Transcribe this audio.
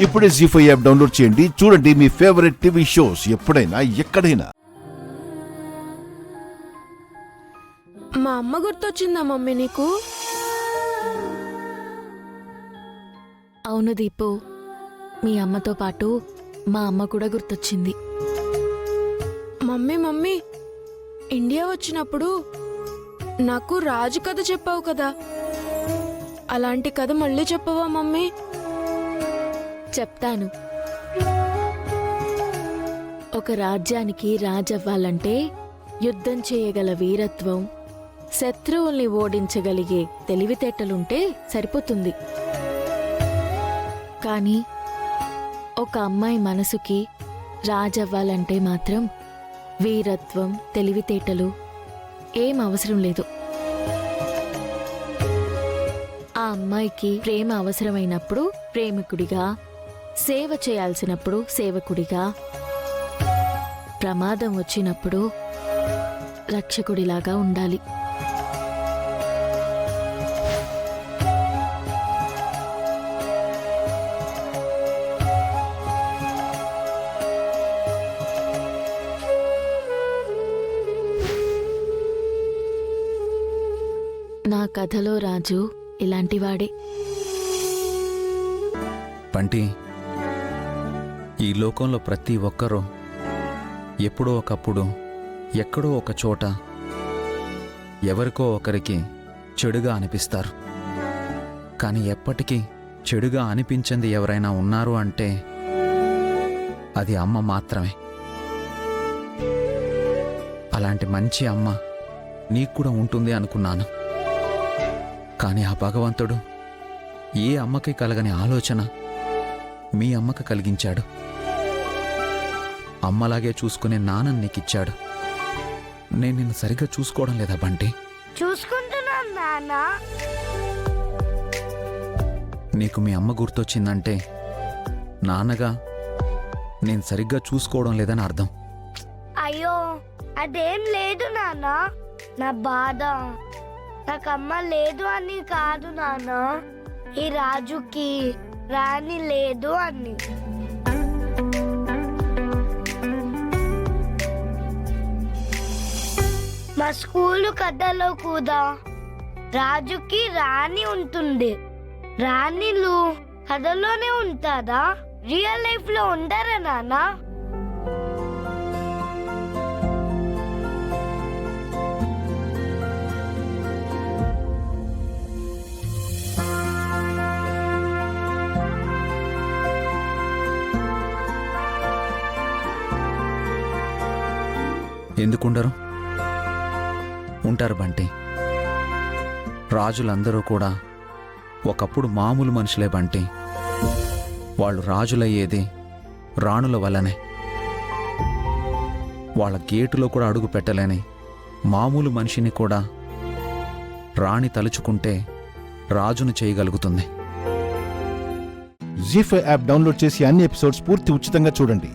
ఇప్పుడే జీ5 app download చేయండి. చూడండి మీ ఫేవరెట్ టీవీ షోస్ ఎప్పుడైనా ఎక్కడైనా. మా అమ్మ గుర్తొచ్చిందా మమ్మీ నీకు? అవును దీపు, మీ అమ్మతో పాటు మా అమ్మ కూడా గుర్తొచ్చింది. మమ్మీ ఇండియా వచ్చినప్పుడు నాకు రాజు కథ చెప్పావు కదా, అలాంటి కథ మళ్ళీ చెప్పవా మమ్మీ? చెప్తాను. ఒక రాజ్యానికి రాజవ్వాలంటే యుద్ధం చేయగల వీరత్వం, శత్రువుల్ని ఓడించగలిగే తెలివితేటలుంటే సరిపోతుంది. కానీ ఒక అమ్మాయి మనసుకి రాజవ్వాలంటే మాత్రం వీరత్వం, తెలివితేటలు ఏం అవసరం లేదు. ఆ అమ్మాయికి ప్రేమ అవసరమైనప్పుడు ప్రేమికుడిగా, సేవ చేయాల్సినప్పుడు సేవకుడిగా, ప్రమాదం వచ్చినప్పుడు రక్షకుడిలాగా ఉండాలి. నా కథలో రాజు ఇలాంటివాడే. బంటి, ఈ లోకంలో ప్రతి ఒక్కరూ ఎప్పుడో ఒకప్పుడు ఎక్కడో ఒక చోట ఎవరికో ఒకరికి చెడుగా అనిపిస్తారు. కానీ ఎప్పటికీ చెడుగా అనిపించింది ఎవరైనా ఉన్నారు అంటే అది అమ్మ మాత్రమే. అలాంటి మంచి అమ్మ నీకు కూడా ఉంటుంది అనుకున్నాను. కానీ ఆ భగవంతుడు ఏ అమ్మకి కలగని ఆలోచన మీ అమ్మకి కలిగించాడు. అమ్మలాగే చూసుకునే నాన్న నీకిచ్చాడు. నేను నిన్ను సరిగ్గా చూసుకోవడం లేదా బంటి? చూసుకుంటున్నాను నాన్న. నీకు మీ అమ్మ గుర్తొచ్చిందంటే నాన్నగా నేను సరిగ్గా చూసుకోవడం లేదని అర్థం. అయ్యో, అదేం లేదు నాన్న. నా బాధ నాకమ్మ లేదు అని కాదు నాన్న, ఈ రాజుకి రాణి లేదు అని. మా స్కూలు కథలో కూడా రాజుకి రాణి ఉంటుంది. రాణిలు కథలోనే ఉంటారా? రియల్ లైఫ్ లో ఉంటారా నాన్న? ఎందుకుండరు? ఉంటారు బంటి. రాజులందరూ కూడా ఒకప్పుడు మామూలు మనుషులే బంటి. వాళ్ళు రాజులయ్యేది రాణుల వల్లనే. వాళ్ళ గేటులో కూడా అడుగు పెట్టలేని మామూలు మనిషిని కూడా రాణి తలుచుకుంటే రాజును చేయగలుగుతుంది. జీ5 యాప్ డౌన్లోడ్ చేసి అన్ని ఎపిసోడ్స్ పూర్తి ఉచితంగా చూడండి.